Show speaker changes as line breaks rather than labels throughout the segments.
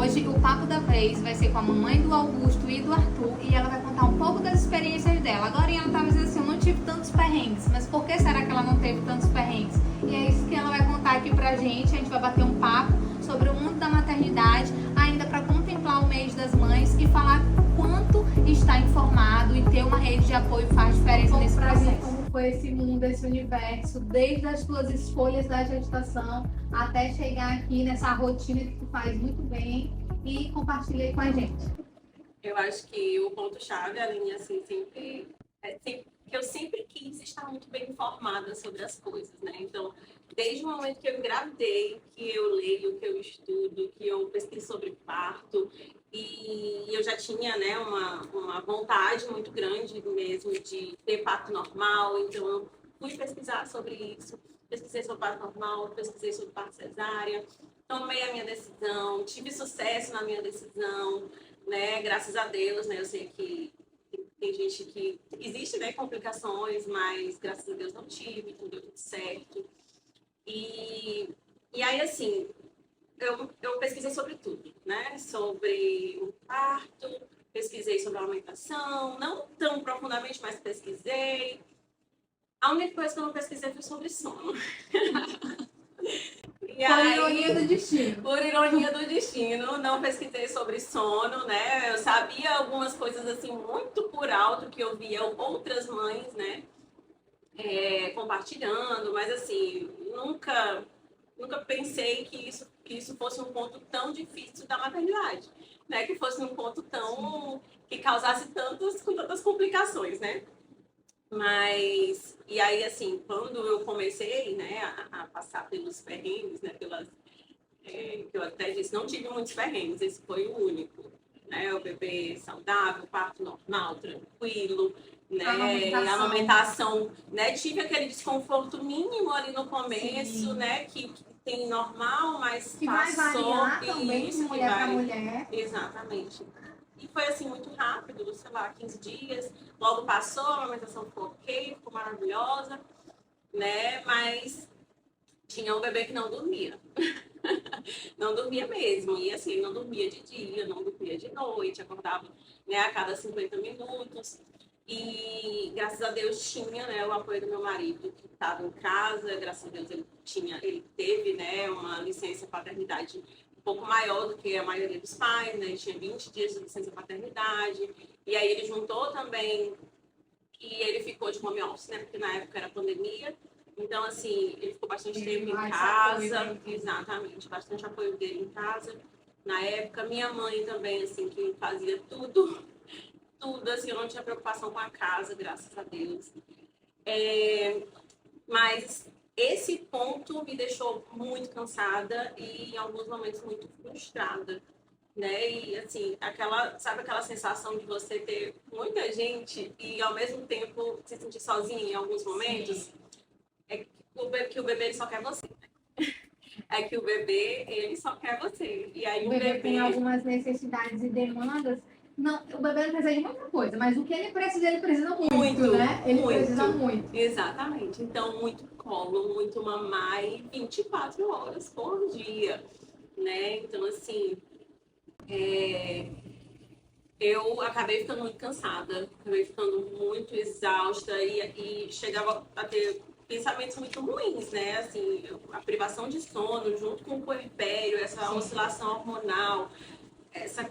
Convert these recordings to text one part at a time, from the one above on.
Hoje o papo da vez vai ser com a mamãe do Augusto e do Arthur e ela vai contar um pouco das experiências dela. Agora ela estava dizendo assim, eu não tive tantos perrengues, mas por que será que ela não teve tantos perrengues? E é isso que ela vai contar aqui pra gente. A gente vai bater um papo sobre o mundo da maternidade, ainda para contemplar o mês das mães e falar quanto estar informado e ter uma rede de apoio faz diferença nesse processo. Como foi esse mundo, esse universo, desde as tuas escolhas da gestação até chegar aqui nessa rotina que tu faz muito bem e compartilha aí com a gente.
Eu acho que o ponto-chave, Aline, assim, que eu sempre quis estar muito bem informada sobre as coisas, né? Então, desde o momento que eu engravidei, que eu leio, que eu estudo, que eu pesquiso sobre parto, e eu já tinha, né, uma vontade muito grande mesmo de ter parto normal, então eu fui pesquisar sobre isso, pesquisei sobre parto normal, pesquisei sobre parto cesárea, tomei a minha decisão, tive sucesso na minha decisão, né, graças a Deus, né, eu sei que tem gente que existe, né, complicações, mas graças a Deus não tive, tudo deu tudo certo. E aí, assim, eu pesquisei sobre tudo, né, sobre o parto, pesquisei sobre a alimentação, não tão profundamente, mas pesquisei. A única coisa que eu não pesquisei foi sobre sono.
Por ironia do destino.
Por ironia do destino, não pesquisei sobre sono, né? Eu sabia algumas coisas assim muito por alto que eu via outras mães, né? Compartilhando, mas assim, nunca pensei que isso fosse um ponto tão difícil da maternidade, né? Que fosse um ponto tão que causasse tantas complicações, né? Mas, e aí, assim, quando eu comecei, né, a passar pelos perrengues, né, que eu até disse, não tive muitos perrengues, esse foi o único, né, o bebê saudável, parto normal, tranquilo, né, a amamentação, né, tive aquele desconforto mínimo ali no começo, sim, né, que tem normal, mas
que
passou,
vai variar também de mulher para mulher.
Exatamente. E foi assim muito rápido, sei lá, 15 dias, logo passou, a amamentação ficou ok, ficou maravilhosa, né? Mas tinha um bebê que não dormia. Não dormia mesmo. E assim, não dormia de dia, não dormia de noite, acordava, né, a cada 50 minutos. E graças a Deus tinha, né, o apoio do meu marido que estava em casa, graças a Deus ele teve, né, uma licença paternidade um pouco maior do que a maioria dos pais, né? Ele tinha 20 dias de licença paternidade. E aí ele juntou também e ele ficou de home office, né? Porque na época era pandemia. Então, assim, ele ficou bastante tempo em casa. Exatamente, bastante apoio dele em casa. Na época, minha mãe também, assim, que fazia tudo, assim, eu não tinha preocupação com a casa, graças a Deus. Mas esse ponto me deixou muito cansada e em alguns momentos muito frustrada, né? E assim, sabe aquela sensação de você ter muita gente e ao mesmo tempo se sentir sozinha em alguns momentos? Sim. É que o bebê ele só quer você. É que o bebê, ele só quer você. E aí
o bebê tem algumas necessidades e demandas. Não, o bebê não precisa de muita coisa, mas o que ele precisa muito, né? Ele precisa muito.
Exatamente. Então, muito colo, muito mamar e 24 horas por dia, né? Então, assim, eu acabei ficando muito cansada, acabei ficando muito exausta e chegava a ter pensamentos muito ruins, né? Assim, a privação de sono junto com o puerpério, essa sim, oscilação hormonal, essa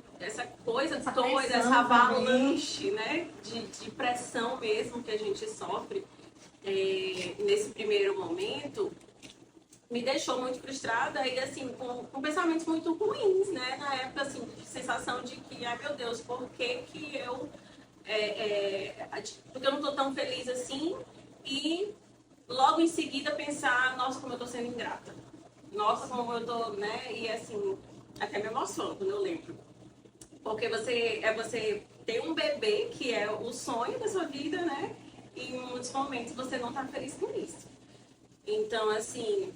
coisa toda, essa avalanche, né, de pressão mesmo que a gente sofre nesse primeiro momento, me deixou muito frustrada e, assim, com pensamentos muito ruins, né, na época, assim, de sensação de que, ai meu Deus, por que eu, porque eu não tô tão feliz assim, e logo em seguida pensar, nossa, como eu tô sendo ingrata, nossa, como eu tô, né, e assim, até me emociono quando eu lembro. Porque você tem um bebê que é o sonho da sua vida, né? E em muitos momentos você não tá feliz com isso. Então, assim,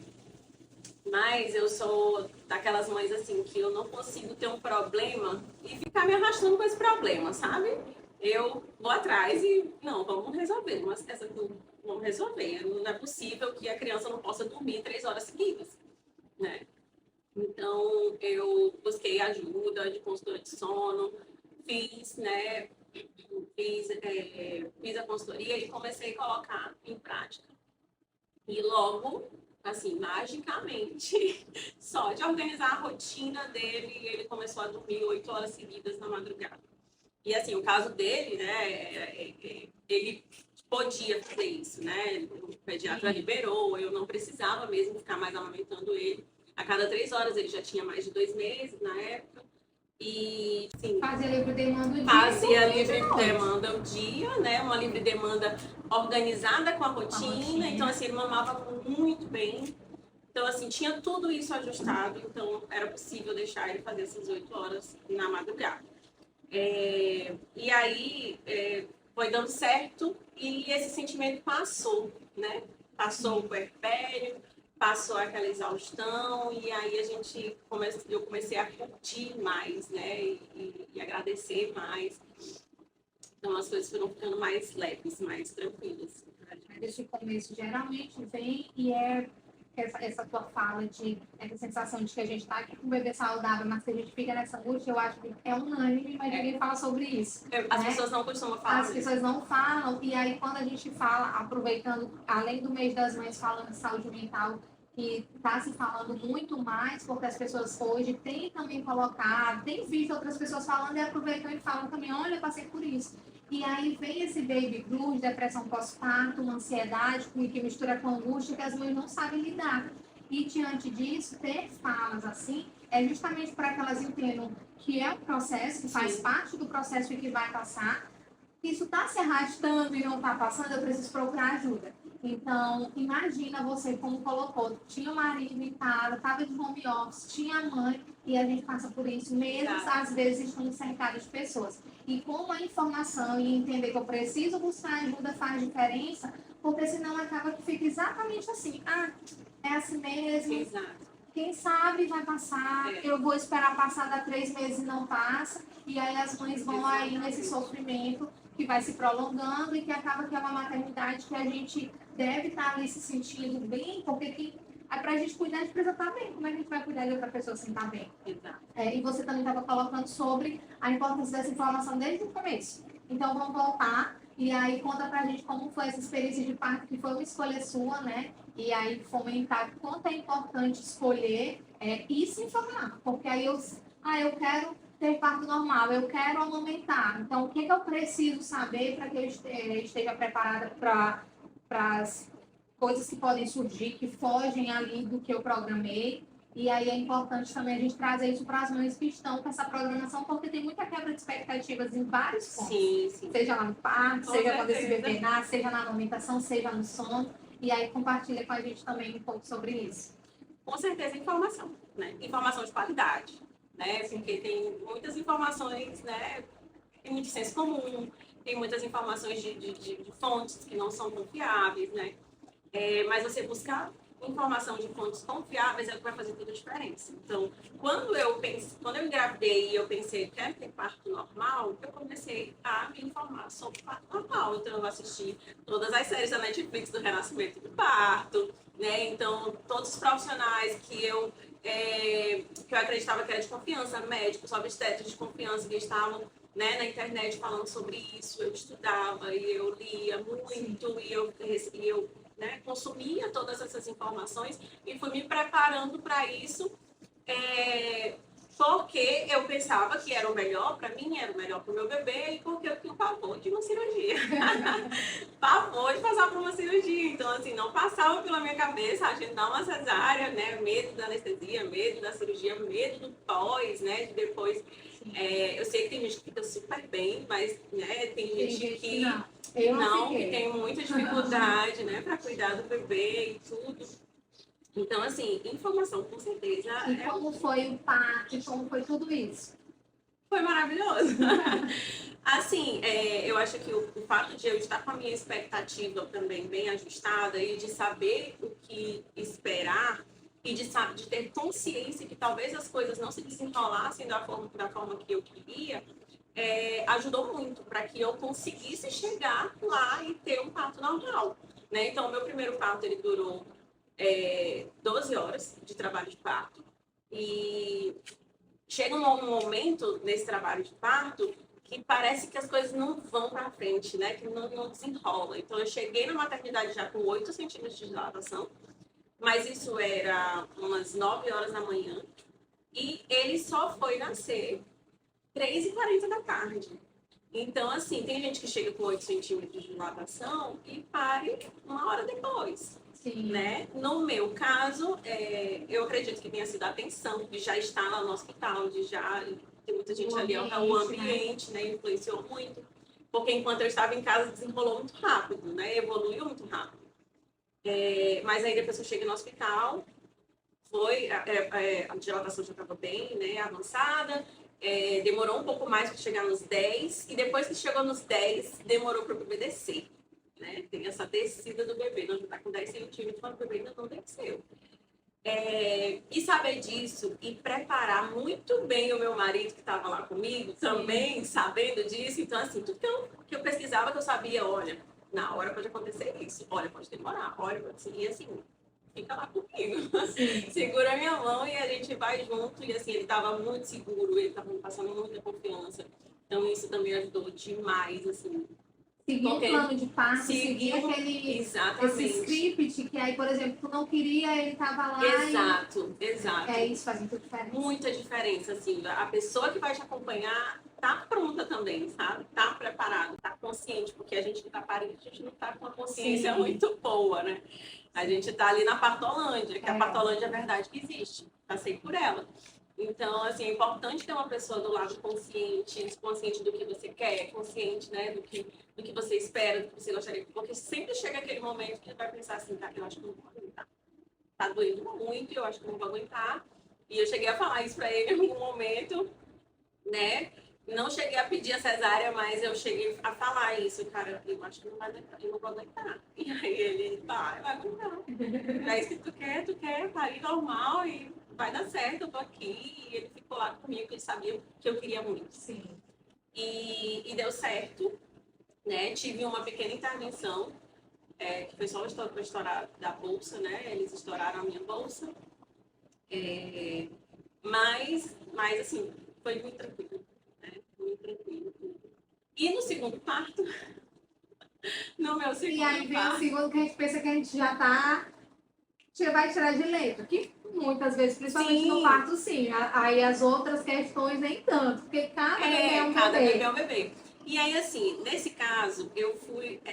mas eu sou daquelas mães assim que eu não consigo ter um problema e ficar me arrastando com esse problema, sabe? Eu vou atrás e, não, vamos resolver. Vamos resolver. Não é possível que a criança não possa dormir 3 horas seguidas, né? Então, eu busquei ajuda de consultora de sono, fiz, né, fiz a consultoria e comecei a colocar em prática. E logo, assim, magicamente, só de organizar a rotina dele, ele começou a dormir 8 horas seguidas na madrugada. E assim, o caso dele, né, ele podia fazer isso, né? O pediatra liberou, eu não precisava mesmo ficar mais amamentando ele. A cada 3 horas ele já tinha mais de 2 meses na época. E, sim,
fazia livre demanda o dia.
Fazia livre demanda o dia, né? Uma livre demanda organizada com a rotina. Então, assim, ele mamava muito bem. Então, assim, tinha tudo isso ajustado. Então, era possível deixar ele fazer essas 8 horas na madrugada. E aí, foi dando certo e esse sentimento passou, né? Passou o puerpério, passou aquela exaustão e aí eu comecei a curtir mais, né? E agradecer mais. Então as coisas foram ficando mais leves, mais tranquilas.
Esse começo geralmente vem e essa tua fala de essa sensação de que a gente está aqui com um bebê saudável, mas que a gente fica nessa angústia, eu acho que é unânime, mas ninguém fala sobre isso.
As pessoas não costumam falar.
As pessoas não falam, e aí quando a gente fala, aproveitando, além do mês das mães falando de saúde mental, que está se falando muito mais, porque as pessoas hoje têm também colocado, têm visto outras pessoas falando e aproveitam e falam também, olha, eu passei por isso. E aí vem esse baby blues, depressão pós-parto, uma ansiedade que mistura com angústia que as mães não sabem lidar. E diante disso, ter falas assim é justamente para que elas entendam que é um processo, que faz parte do processo e que vai passar. Isso está se arrastando e não está passando, eu preciso procurar ajuda. Então, imagina você, como colocou, tinha o marido em casa, estava de home office, tinha a mãe, e a gente passa por isso mesmo, às vezes estando cercado de pessoas. E como a informação e entender que eu preciso buscar ajuda faz diferença, porque senão acaba que fica exatamente assim, é assim mesmo,
Exato.
Quem sabe vai passar, eu vou esperar passar dá 3 meses e não passa, e aí as mães vão aí nesse sofrimento que vai se prolongando e que acaba que é uma maternidade que a gente deve estar ali se sentindo bem, porque para a gente cuidar, a gente precisa estar bem. Como é que a gente vai cuidar de outra pessoa sem estar bem?
Exato.
E você também estava colocando sobre a importância dessa informação desde o começo. Então, vamos voltar e aí conta pra gente como foi essa experiência de parto, que foi uma escolha sua, né? E aí fomentar quanto é importante escolher e se informar. Porque aí eu quero ter parto normal, eu quero amamentar. Então, o que eu preciso saber para que eu esteja preparada para as coisas que podem surgir, que fogem ali do que eu programei. E aí é importante também a gente trazer isso para as mães que estão com essa programação, porque tem muita quebra de expectativas em vários pontos.
Sim.
Seja lá no parto, seja quando esse bebê nasce, seja na amamentação, seja no sono. E aí compartilha com a gente também um pouco sobre isso.
Com certeza, informação, né? Informação de qualidade, né? Porque tem muitas informações, né? Tem muito senso comum, tem muitas informações de fontes que não são confiáveis, né? Mas você buscar informação de fontes confiáveis é o que vai fazer toda a diferença. Então, quando eu engravidei e eu pensei, quero ter parto normal, eu comecei a me informar sobre parto normal. Então, eu assisti todas as séries da Netflix do Renascimento do Parto, né? Então, todos os profissionais que eu acreditava que era de confiança, médicos, obstetras de confiança que estavam, né, na internet falando sobre isso, eu estudava e eu lia muito e eu né, consumia todas essas informações e fui me preparando para isso, porque eu pensava que era o melhor para mim, era o melhor para o meu bebê e porque eu tinha pavor de uma cirurgia. Pavor de passar por uma cirurgia. Então, assim, não passava pela minha cabeça agendar uma cesárea, né? Medo da anestesia, medo da cirurgia, medo do pós, né? De depois. Eu sei que tem gente que fica super bem, mas né, tem gente que que tem muita dificuldade, né, para cuidar do bebê e tudo. Então, assim, informação, com certeza.
E como foi o parto? Como foi tudo isso?
Foi maravilhoso. Assim, eu acho que o fato de eu estar com a minha expectativa também bem ajustada e de saber o que esperar e de ter consciência que talvez as coisas não se desenrolassem da forma que eu queria, ajudou muito para que eu conseguisse chegar lá e ter um parto normal, né? Então, o meu primeiro parto, ele durou 12 horas de trabalho de parto. E chega um momento nesse trabalho de parto que parece que as coisas não vão para frente, né? Que não desenrola. Então, eu cheguei na maternidade já com 8 centímetros de dilatação, mas isso era umas 9 horas da manhã. E ele só foi nascer 3h40 da tarde. Então, assim, tem gente que chega com 8 centímetros de dilatação e pare 1 hora depois.
Sim.
Né? No meu caso, eu acredito que tenha sido a atenção, de já estar lá no hospital, de já ter muita gente ali, o ambiente, né? Influenciou muito. Porque enquanto eu estava em casa, desenrolou muito rápido, né? Evoluiu muito rápido. Mas aí depois que eu cheguei no hospital, a dilatação já estava bem, né, avançada. Demorou um pouco mais para chegar nos 10, e depois que chegou nos 10, demorou para o bebê descer. Né? Tem essa descida do bebê, não está com 10 centímetros, mas o bebê ainda não desceu. E saber disso e preparar muito bem o meu marido que estava lá comigo, também sabendo disso. Então, assim, tudo que eu pesquisava, que eu sabia, olha, na hora pode acontecer isso, olha, pode demorar, olha, pode ser. E assim, fica lá comigo. Segura a minha mão e a gente vai junto. E assim, ele estava muito seguro, ele estava me passando muita confiança. Então, isso também ajudou demais, assim.
Seguir um plano de parto, seguir esse script, que aí, por exemplo, tu não queria, ele tava lá.
Exato.
Isso faz muita diferença.
Muita diferença, assim. A pessoa que vai te acompanhar tá pronta também, sabe? Tá preparado, tá consciente, porque a gente que tá parindo, a gente não tá com uma consciência muito boa, né? A gente tá ali na Partolândia, que a Partolândia é a verdade que existe. Passei por ela. Então, assim, é importante ter uma pessoa do lado consciente do que você quer, consciente, né, do que você espera, do que você gostaria. Porque sempre chega aquele momento que você vai pensar assim, tá, eu acho que não vou aguentar. Tá doendo muito, eu acho que não vou aguentar. E eu cheguei a falar isso pra ele em algum momento, né? Não cheguei a pedir a cesárea, mas eu cheguei a falar isso, cara, eu acho que não vai aguentar, eu não vou aguentar. E aí ele, vai aguentar. É isso que tu quer, parir normal e vai dar certo, eu tô aqui. E ele ficou lá comigo, ele sabia que eu queria muito.
Sim.
E deu certo, né? Tive uma pequena intervenção, que foi só para estourar da bolsa, né? Eles estouraram a minha bolsa. Mas assim, foi muito tranquilo. Muito tranquilo. E no segundo parto, no meu segundo parto...
E aí vem o segundo que a gente pensa que a gente já tá... vai tirar de letra, que muitas vezes, principalmente no parto, sim. Aí as outras questões nem tanto, porque cada bebê é um bebê.
Cada bebê é um bebê. E aí, assim, nesse caso,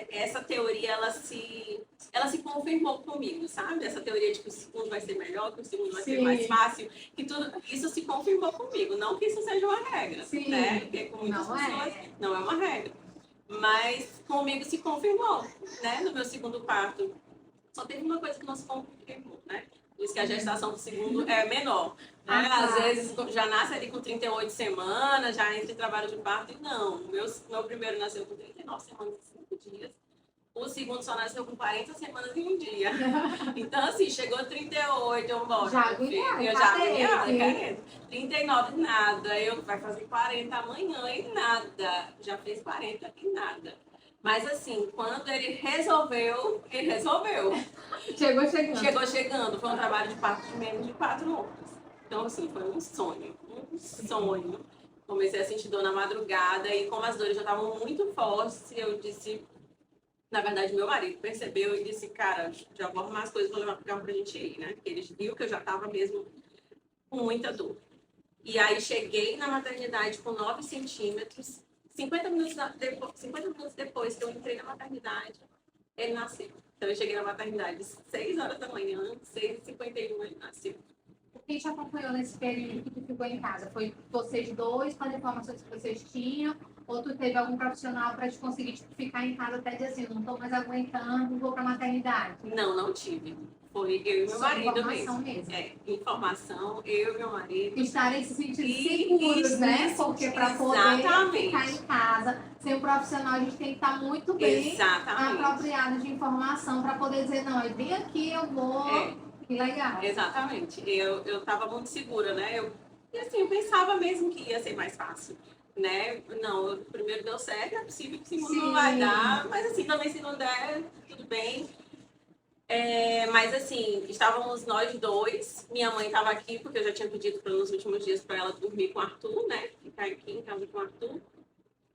essa teoria, ela se confirmou comigo, sabe? Essa teoria de que o segundo vai ser melhor, que o segundo vai ser mais fácil, que tudo isso se confirmou comigo. Não que isso seja uma regra, né? Porque com muitas pessoas não é uma regra. Mas comigo se confirmou, né? No meu segundo parto. Só teve uma coisa que não se confirmou, né? Por isso que a gestação do segundo é menor. Né? Às vezes já nasce ali com 38 semanas, já entra em trabalho de parto. E não, meu primeiro nasceu com 39 semanas e 5 dias. O segundo só nasceu com 40 semanas e 1 dia. Então, assim, chegou a 38, eu moro.
Já agoniada.
Eu já agoniada, querendo. 39, nada. Vai fazer 40 amanhã e nada. Já fez 40 e nada. Mas assim, quando ele resolveu, ele resolveu. Chegou chegando. Foi um trabalho de parto de menos de 4 horas. Então, assim, foi um sonho. Comecei a sentir dor na madrugada e como as dores já estavam muito fortes, eu disse... Na verdade, meu marido percebeu e disse, cara, já vou arrumar as coisas, vou levar pro carro pra gente ir, né? Porque ele viu que eu já tava mesmo com muita dor. E aí, cheguei na maternidade com 9 centímetros. 50 minutos depois que eu entrei na maternidade, ele nasceu. Então, eu cheguei na maternidade às 6 horas da manhã, 6h51 ele nasceu.
Quem te acompanhou nesse período que tu ficou em casa? Foi vocês dois, com as informações que vocês tinham? Ou tu teve algum profissional para te conseguir ficar em casa até dizer assim, não estou mais aguentando, vou para a maternidade?
Não tive. Foi eu e meu marido mesmo. Informação, eu e meu marido.
Estarem se sentindo seguros, né? Porque para poder ficar em casa, sem um profissional, a gente tem que estar muito bem apropriado de informação para poder dizer, não, eu vim aqui, eu vou... Que legal.
Exatamente. Eu estava muito segura, né? E assim, eu pensava mesmo que ia ser mais fácil. Né? Não, o primeiro deu certo, é possível que o segundo não vai dar, mas assim, também se não der, tudo bem. Mas assim, estávamos nós dois. Minha mãe estava aqui, porque eu já tinha pedido nos últimos dias para ela dormir com o Arthur, né? Ficar aqui em casa com o Arthur.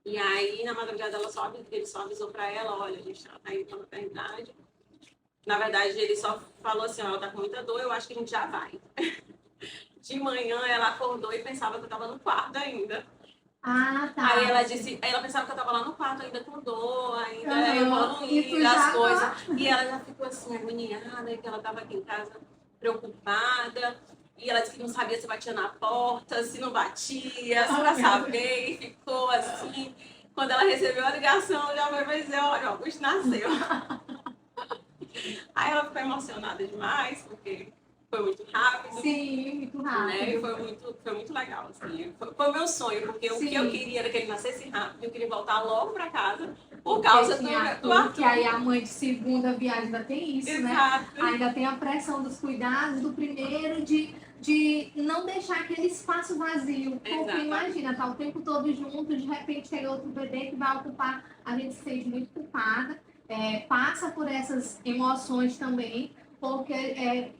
E aí, na madrugada, ele só avisou para ela, olha, a gente tá indo pra maternidade. Na verdade, ele só falou assim, ó, ela tá com muita dor, eu acho que a gente já vai. De manhã, ela acordou e pensava que eu estava no quarto ainda.
Ah, tá.
Aí ela pensava que eu tava lá no quarto ainda com dor, ainda evoluindo as coisas. E ela já ficou assim, agoniada, que ela tava aqui em casa preocupada. E ela disse que não sabia se batia na porta, se não batia, só pra saber. E ficou assim. Quando ela recebeu a ligação, já foi dizer, olha, o Augusto nasceu. Aí ela ficou emocionada demais, porque foi muito rápido.
Sim, muito rápido.
Né? E foi muito legal. Assim. Foi o meu sonho, porque o que eu queria era que ele nascesse rápido. Eu queria voltar logo para casa por causa do Arthur.
Que aí a mãe de segunda viagem ainda tem isso,
Exato.
Né? Ainda tem a pressão dos cuidados do primeiro, de não deixar aquele espaço vazio. Porque
Exato.
imagina, tá o tempo todo junto, de repente chega outro bebê que vai ocupar, a gente se sente muito culpada, passa por essas emoções também. Porque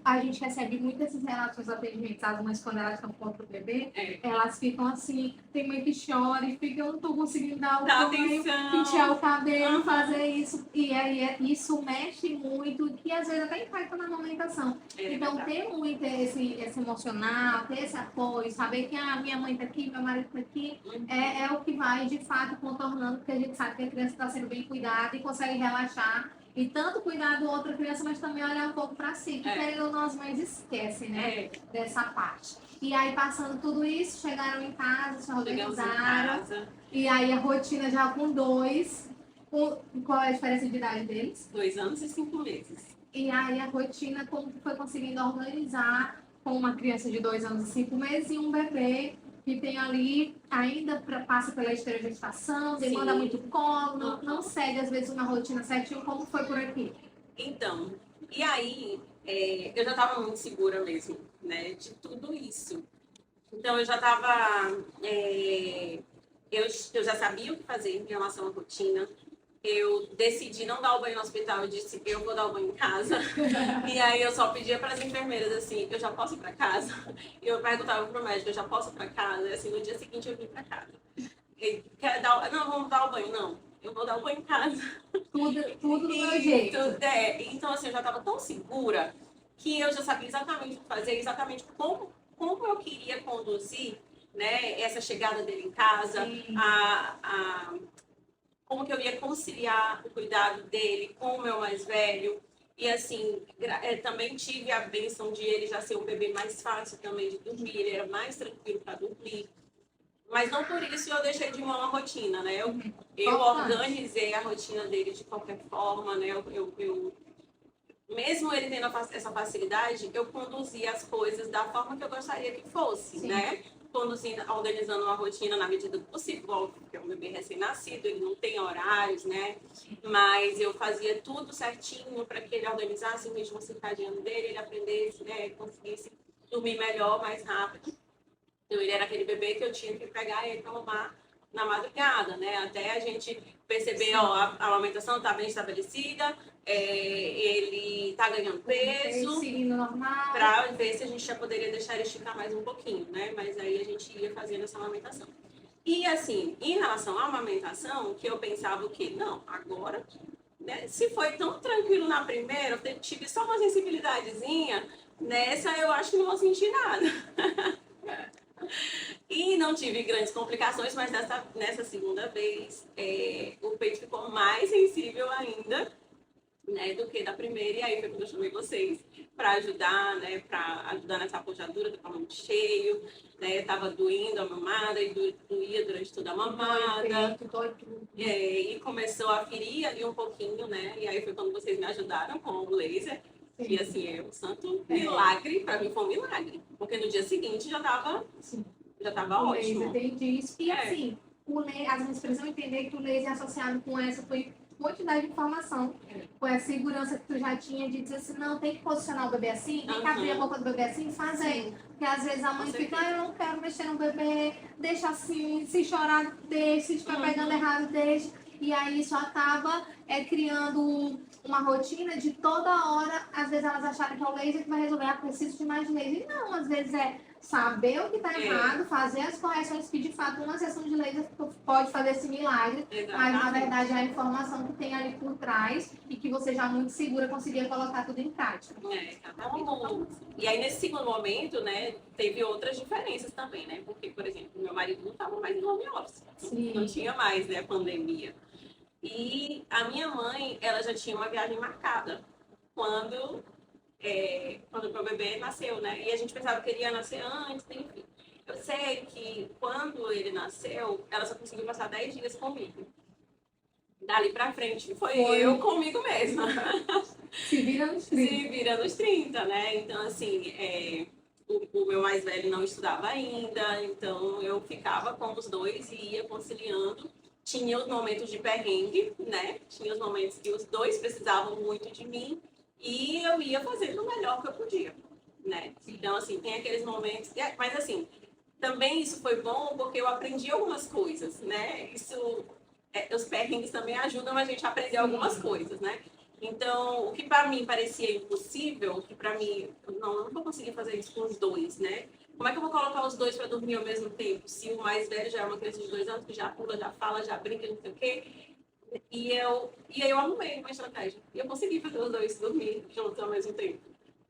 a gente recebe muitas essas relações atendimentos, as mães quando elas estão com outro bebê, elas ficam assim, tem mãe que chora e fica, eu não tô conseguindo dar o banho, pentear o cabelo, fazer isso, e aí isso mexe muito, que às vezes até impacta na amamentação. Então ter muito esse emocional, ter esse apoio, saber que a minha mãe tá aqui, meu marido tá aqui, é o que vai de fato contornando, porque a gente sabe que a criança está sendo bem cuidada e consegue relaxar. E tanto cuidar do outra criança, mas também olhar um pouco para si, que querendo ou não, as mães esquecem, né? Dessa parte. E aí, passando tudo isso, chegaram em casa, se organizaram. E aí, a rotina já com 2. Qual é a diferença de idade deles?
2 anos e 5 meses.
E aí, a rotina, como foi conseguindo organizar com uma criança de 2 anos e 5 meses e um bebê que tem ali, ainda passa pela esterogestação, demanda muito colo, não segue às vezes uma rotina certinho, como foi por aqui?
Então, e aí, eu já estava muito segura mesmo, né, de tudo isso. Então, eu já estava, eu já sabia o que fazer em relação à rotina. Eu decidi não dar o banho no hospital, eu disse que eu vou dar o banho em casa. E aí eu só pedia para as enfermeiras assim, eu já posso ir para casa? E eu perguntava pro médico, eu já posso ir para casa? E assim, no dia seguinte eu vim para casa. Não, vamos dar o banho, não. Eu vou dar o banho em casa.
Tudo do meu jeito.
Então assim, eu já estava tão segura que eu já sabia exatamente o que fazer, exatamente como eu queria conduzir, né, essa chegada dele em casa, como que eu ia conciliar o cuidado dele com o meu mais velho. E assim, também tive a bênção de ele já ser um bebê mais fácil também de dormir, ele era mais tranquilo para dormir. Mas não por isso eu deixei de mão a rotina, né? Eu organizei a rotina dele de qualquer forma, né? Mesmo ele tendo essa facilidade, eu conduzi as coisas da forma que eu gostaria que fosse, né? Organizando uma rotina na medida do possível, porque é um bebê recém-nascido, ele não tem horários, né? Mas eu fazia tudo certinho para que ele organizasse o ritmo circadiano dele, ele aprendesse, né? Conseguisse dormir melhor, mais rápido. Então, ele era aquele bebê que eu tinha que pegar ele para mamar na madrugada, né? Até a gente perceber, ó, a amamentação está bem estabelecida, ele está ganhando peso, para ver se a gente já poderia deixar ele esticar mais um pouquinho, né? Mas aí a gente ia fazendo essa amamentação. E assim, em relação à amamentação, que eu pensava o quê? Não, agora, né? Se foi tão tranquilo na primeira, eu tive só uma sensibilidadezinha, nessa eu acho que não vou sentir nada. E não tive grandes complicações, mas nessa segunda vez o peito ficou mais sensível ainda, né, do que da primeira. E aí foi quando eu chamei vocês para ajudar, né, para ajudar nessa apojadura, do muito cheio, né, tava doendo a mamada e doía durante toda a mamada. E começou a ferir ali um pouquinho, né, e aí foi quando vocês me ajudaram com o laser. E assim, é um santo milagre, para mim foi um milagre. Porque no dia seguinte já tava ótimo.
Entendi isso. E assim, as mães precisam entender que o laser associado com essa foi quantidade de informação. Foi a segurança que tu já tinha de dizer assim, não, tem que posicionar o bebê assim, tem que abrir a boca do bebê assim, faz aí. Porque às vezes a mãe fica, eu não quero mexer no bebê, deixa assim, se chorar, deixa, se estiver pegando errado, deixa. E aí isso acaba criando uma rotina de toda hora, às vezes elas acharem que é o laser que vai resolver, preciso de mais laser. E não, às vezes é saber o que está errado, fazer as correções que de fato uma sessão de laser pode fazer esse milagre, mas na verdade é a informação que tem ali por trás e que você já muito segura conseguia colocar tudo em prática.
Exatamente. E aí nesse segundo momento, né, teve outras diferenças também, né? Porque, por exemplo, meu marido não estava mais no home office, não tinha mais, né, pandemia. E a minha mãe, ela já tinha uma viagem marcada quando o meu bebê nasceu, né? E a gente pensava que ele ia nascer antes, enfim. Eu sei que quando ele nasceu, ela só conseguiu passar 10 dias comigo. Dali pra frente foi eu comigo mesma.
Se vira nos 30.
Se vira nos 30, né? Então, assim, o meu mais velho não estudava ainda, então eu ficava com os dois e ia conciliando. Tinha os momentos de perrengue, né? Tinha os momentos que os dois precisavam muito de mim e eu ia fazendo o melhor que eu podia, né? Então, assim, tem aqueles momentos... Mas, assim, também isso foi bom porque eu aprendi algumas coisas, né? Os perrengues também ajudam a gente a aprender algumas coisas, né? Então, o que para mim parecia impossível, o que para mim, eu não vou conseguir fazer isso com os dois, né? Como é que eu vou colocar os dois para dormir ao mesmo tempo? Se o mais velho já é uma criança de 2 anos, que já pula, já fala, já brinca, não sei o quê. E aí eu arrumei uma estratégia. E eu consegui fazer os dois dormir juntos ao mesmo tempo.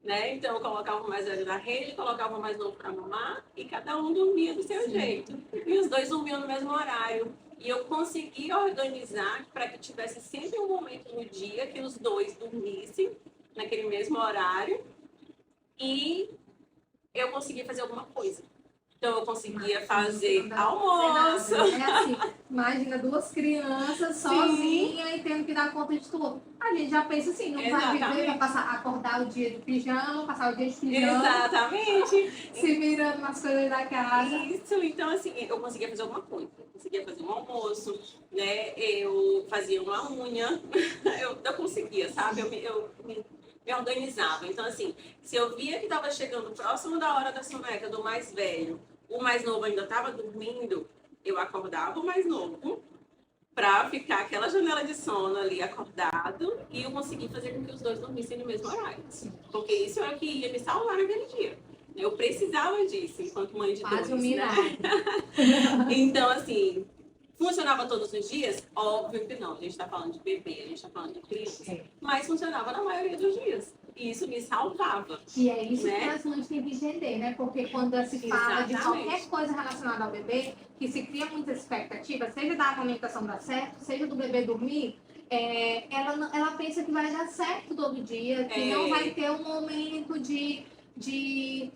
Né? Então, eu colocava o mais velho na rede, colocava o mais novo para mamar e cada um dormia do seu jeito. E os dois dormiam no mesmo horário. E eu consegui organizar para que tivesse sempre um momento no dia que os dois dormissem naquele mesmo horário e eu conseguia fazer alguma coisa. Então, eu conseguia fazer almoço.
Assim, imagina 2 crianças sozinhas e tendo que dar conta de tudo. A gente já pensa assim, não vai viver, vai passar, acordar o dia de pijama, passar o dia de pijama.
Exatamente.
Se virando nas coisas da casa.
Isso, então assim, eu conseguia fazer alguma coisa. Eu conseguia fazer um almoço, né? Eu fazia uma unha. Eu conseguia, sabe? Eu me organizava. Então, assim, se eu via que estava chegando próximo da hora da soneca do mais velho, o mais novo ainda estava dormindo, eu acordava o mais novo para ficar aquela janela de sono ali acordado e eu consegui fazer com que os dois dormissem no mesmo horário. Porque isso é o que ia me salvar naquele dia. Eu precisava disso enquanto mãe de
Quase
dois,
um milagre.
né? Então, assim, funcionava todos os dias? Óbvio que não. A gente está falando de bebê, a gente está falando de criança. Mas funcionava na maioria dos dias. E isso me salvava.
E é isso,
né?
Que as mães têm que entender, né? Porque quando se fala de qualquer coisa relacionada ao bebê, que se cria muitas expectativas, seja da amamentação dar certo, seja do bebê dormir, ela pensa que vai dar certo todo dia, que não vai ter um momento de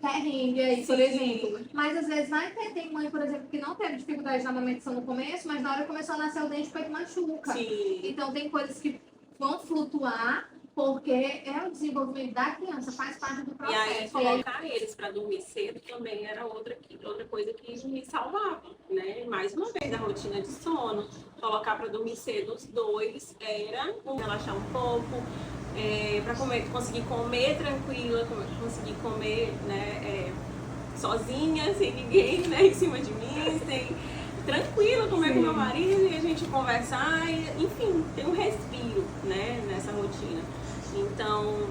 perrengue aí, por exemplo. Mas às vezes tem mãe, por exemplo, que não teve dificuldade na amamentação no começo, mas na hora que começou a nascer o dente, o peito machuca. Então tem coisas que vão flutuar, porque é o desenvolvimento da criança, faz parte do processo.
E aí, colocar eles para dormir cedo também era outra coisa que me salvava, né? Mais uma vez, a rotina de sono, colocar para dormir cedo os dois era relaxar um pouco, para conseguir comer tranquila, conseguir comer, né, sozinha, sem ninguém, né, em cima de mim, tranquila, comer com meu marido e a gente conversar, enfim, ter um respiro, né, nessa rotina. Então,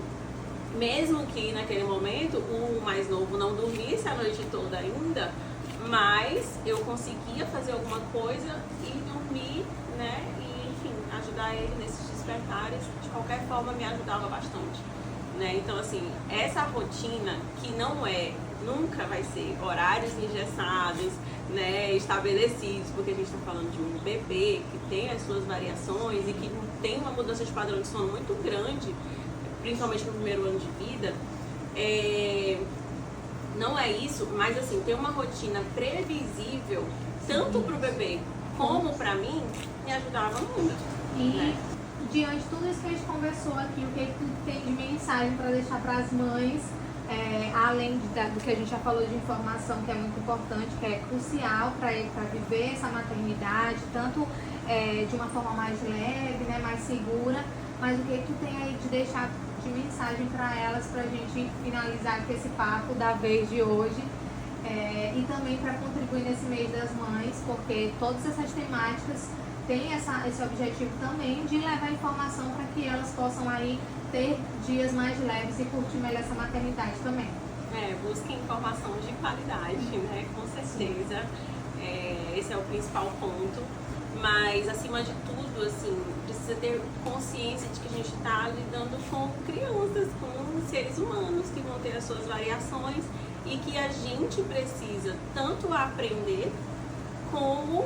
mesmo que naquele momento o mais novo não dormisse a noite toda ainda, mas eu conseguia fazer alguma coisa e dormir, né, e enfim, ajudar ele nesses despertares, de qualquer forma me ajudava bastante, né? Então, assim, essa rotina que nunca vai ser horários engessados, né, estabelecidos, porque a gente está falando de um bebê que tem as suas variações e que tem uma mudança de padrão de sono muito grande, principalmente no primeiro ano de vida, não é isso, mas assim, ter uma rotina previsível, tanto para o bebê como para mim, me ajudava muito.
E diante de tudo isso que a gente conversou aqui, o que tu tem de mensagem para deixar para as mães, além do que a gente já falou de informação, que é muito importante, que é crucial para viver essa maternidade, tanto de uma forma mais leve, né, mais segura, mas o que tu tem aí de deixar de mensagem para elas, para a gente finalizar aqui esse papo da vez de hoje, e também para contribuir nesse mês das mães, porque todas essas temáticas tem esse objetivo também de levar informação para que elas possam aí ter dias mais leves e curtir melhor essa maternidade também.
Busquem informação de qualidade, né? Com certeza. Esse é o principal ponto. Mas, acima de tudo, assim, precisa ter consciência de que a gente está lidando com crianças, com seres humanos que vão ter as suas variações e que a gente precisa tanto aprender como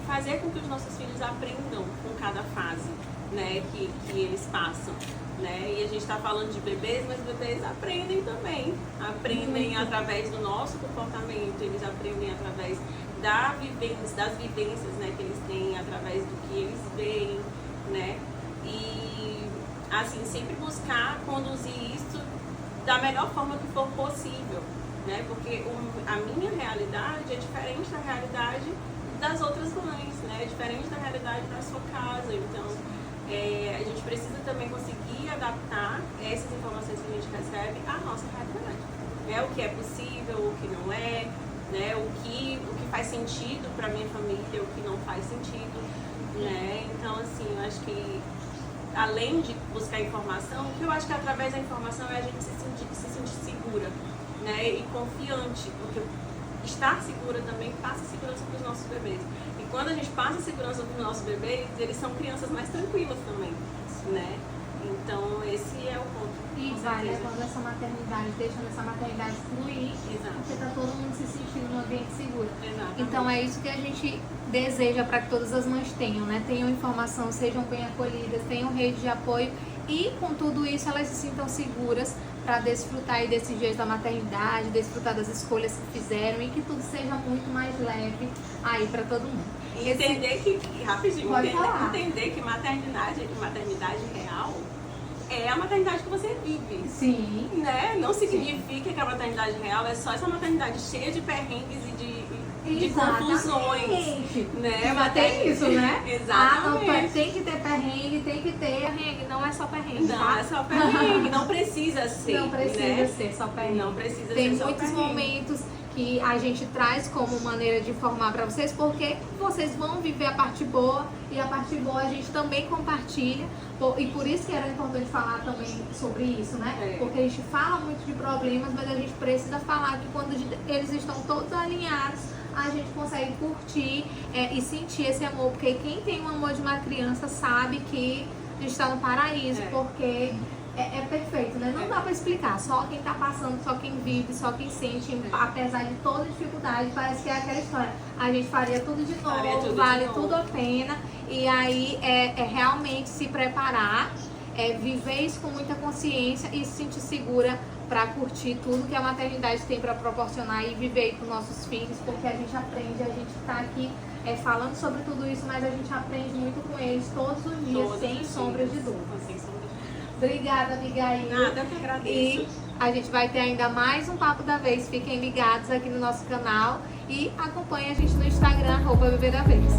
fazer com que os nossos filhos aprendam com cada fase, né, que eles passam. Né? E a gente está falando de bebês, mas bebês aprendem também. Aprendem através do nosso comportamento, eles aprendem através das vivências, né, que eles têm, através do que eles veem, né? E assim, sempre buscar conduzir isso da melhor forma que for possível, né? Porque a minha realidade é diferente da realidade das outras mães, né? É diferente da realidade da sua casa. Então, a gente precisa também conseguir adaptar essas informações que a gente recebe à nossa realidade. Né? O que é possível, o que não é, né? O que faz sentido para minha família, o que não faz sentido. Né? Então, assim, eu acho que além de buscar informação, que eu acho que através da informação é a gente se sentir segura, né? E confiante, porque estar segura também passa segurança para os nossos bebês. E quando a gente passa segurança para os nossos bebês, eles são crianças mais tranquilas também, né? Então, esse é o ponto.
E vai levando essa maternidade, deixando essa maternidade fluir, porque está todo mundo se sentindo num ambiente seguro.
Exatamente.
Então, é isso que a gente deseja para que todas as mães tenham, né? Tenham informação, sejam bem acolhidas, tenham rede de apoio e, com tudo isso, elas se sintam seguras para desfrutar aí desses dias da maternidade, desfrutar das escolhas que fizeram e que tudo seja muito mais leve aí para todo mundo.
E entender que, rapidinho,
entender
que maternidade real é a maternidade que você vive.
Sim.
Né? Não significa que a maternidade real é só essa maternidade cheia de perrengues e de confusões. Né?
Mas tem isso, né?
Exatamente.
Não, tem que ter perrengue, tem que ter perrengue. Não é só perrengue.
Não é só perrengue. Não precisa ser.
Não precisa ser só perrengue.
Não precisa
tem
ser só
muitos
perrengue.
momentos que a gente traz como maneira de informar para vocês, porque vocês vão viver a parte boa e a parte boa a gente também compartilha. E por isso que era importante falar também sobre isso, né? Porque a gente fala muito de problemas, mas a gente precisa falar que quando eles estão todos alinhados, a gente consegue curtir e sentir esse amor. Porque quem tem o amor de uma criança sabe que a gente está no paraíso, porque é perfeito, né? Não dá pra explicar. Só quem tá passando, só quem vive, só quem sente, apesar de toda dificuldade, parece que é aquela história. A gente faria tudo de novo, vale tudo a pena. E aí é realmente se preparar, viver isso com muita consciência e se sentir segura para curtir tudo que a maternidade tem para proporcionar e viver com nossos filhos, porque a gente aprende, a gente tá aqui falando sobre tudo isso, mas a gente aprende muito com eles todos os dias, sem sombras de dúvida. Obrigada, Abigail.
Nada, eu que agradeço.
E a gente vai ter ainda mais um Papo da Vez. Fiquem ligados aqui no nosso canal e acompanhem a gente no Instagram, @bebê da vez.